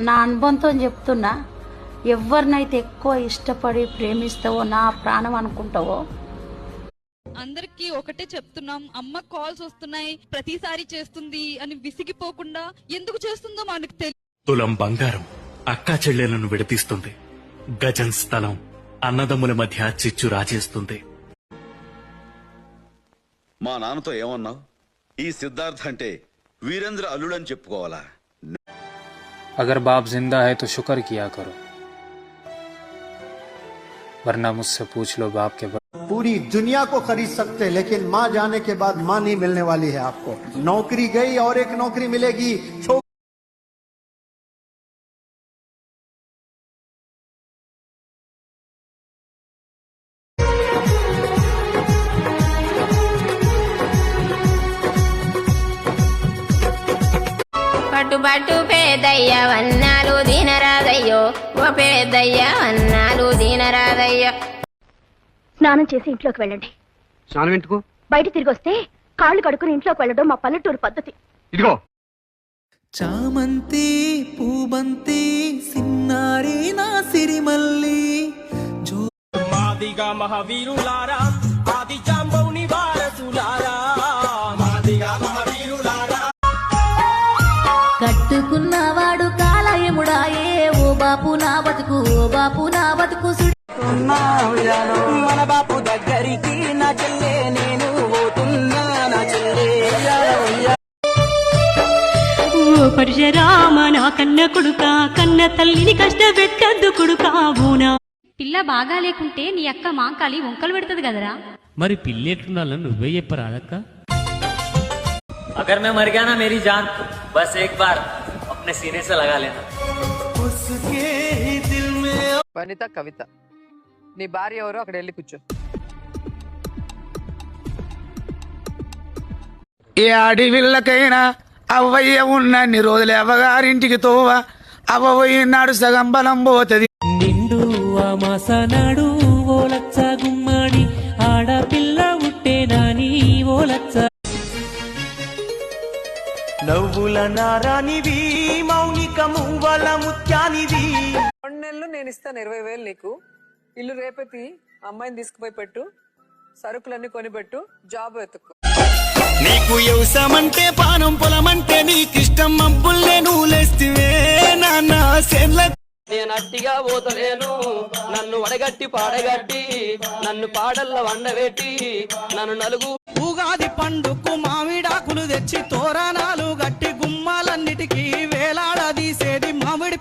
నా అనుభవంతో చెప్తున్నా, ఎవరినైతే ఎక్కువ ఇష్టపడి ప్రేమిస్తావో, నా ప్రాణం అనుకుంటావో, అందరికి ఒకటే చెప్తున్నాం, అమ్మ కాల్స్ వస్తున్నాయి ప్రతిసారి చేస్తుంది అని విసిగిపోకుండా ఎందుకు చేస్తుందో మనకు తెలియదు. తులం బంగారం అక్కా చెల్లెలను విడదీస్తుంది. గజం స్థలం అన్నదమ్ముల మధ్య చిచ్చు రాజేస్తుంది. మా నాన్నతో ఏమన్నావు? ఈ సిద్ధార్థ అంటే వీరేంద్ర అల్లుడని చెప్పుకోవాలా? अगर बाप जिंदा है तो शुक्र किया करो, वरना मुझसे पूछ लो बाप के पूरी दुनिया को खरीद सकते हैं, लेकिन माँ जाने के बाद माँ नहीं मिलने वाली है आपको। नौकरी गई और एक नौकरी मिलेगी। పట్టు పట్టు పేదయ్య వన్నాలు దీనరాదయ్యో, ఓ పేదయ్య వన్నాలు దీనరాదయ్యో. స్నానం చేసి ఇంట్లోకి వెళ్ళండి. స్నానం ఎందుకు? బయట తిరిగి వస్తే కాళ్ళు కడుక్కుని ఇంట్లోకి వెళ్ళడం మా పల్లెటూరు పద్ధతి. ఇదిగో చామంతి పూబంతి సిన్నారి నా సిరిమల్లి మాదిగా మహావీరులారా, ఆది జాంబౌని వారసులారా, మాదిగా మహావీరులారా. కట్టుకున్నవాడు కాలయముడాయే, ఓ బాపు నా బతుకు, ఓ బాపు నా బతుకు. మన బాపు దగ్గరికి నా చెల్లె నేను పోతున్నా, నా చెల్లె. ఓ పరశురామ నా కన్న కొడుక, కన్న తల్లిని కష్టపెట్టద్దు కొడుకా. బూనా పిల్ల బాగా లేకుంటే నీ అక్క మాంకాలి వంకలు పెడుతుంది కదరా. మరి పిల్లి ఎట్లుండాలని నువ్వే చెప్పరాదక్క. अगर मैं मर गया ना मेरी जान, बस एक बार अपने सीने से लगा लेना. వనిత కవిత, నీ భార్య ఎవరో అక్కడ వెళ్ళి కూర్చో. ఏ అడవిళ్ళకైనా అవ్వయ్య ఉన్నన్ని రోజులు అవ్వగారింటికి తోవ, అవ్వబోయినాడు సగం బలం పోతది. నిండు ఆ మాసనాడు ఓ లచ్చ గుమ్మాడి, ఆడపిల్ల ఉట్టే నాని ఓ లచ్చ. నవ్వుల నారానివి మౌనిక మువ్వల ముత్యానివి. 2 నెలలు నేను ఇస్తాను 20,000 నీకు. ఇల్లు రేపతి అమ్మాయిని తీసుకుపోయి పెట్టు, సరుకులన్నీ కొనిపెట్టు, జాబ్ వెతుక్కు. నీకు వ్యవసాయమంటే పానం పొలమంటే నీకిష్టం, మబ్బుల్లే నువ్వులేస్తివే నాన్న సేన్ల. నేను అట్టిగా పోతలేను, నన్ను వడగట్టి పాడగట్టి, నన్ను పాడల్ల వండబెట్టి, నన్ను నలుగు. ఉగాది పండుకు మామిడాకులు తెచ్చి తోరణాలు గట్టి, గుమ్మాలన్నిటికీ వేలాడదీసేది మామిడి.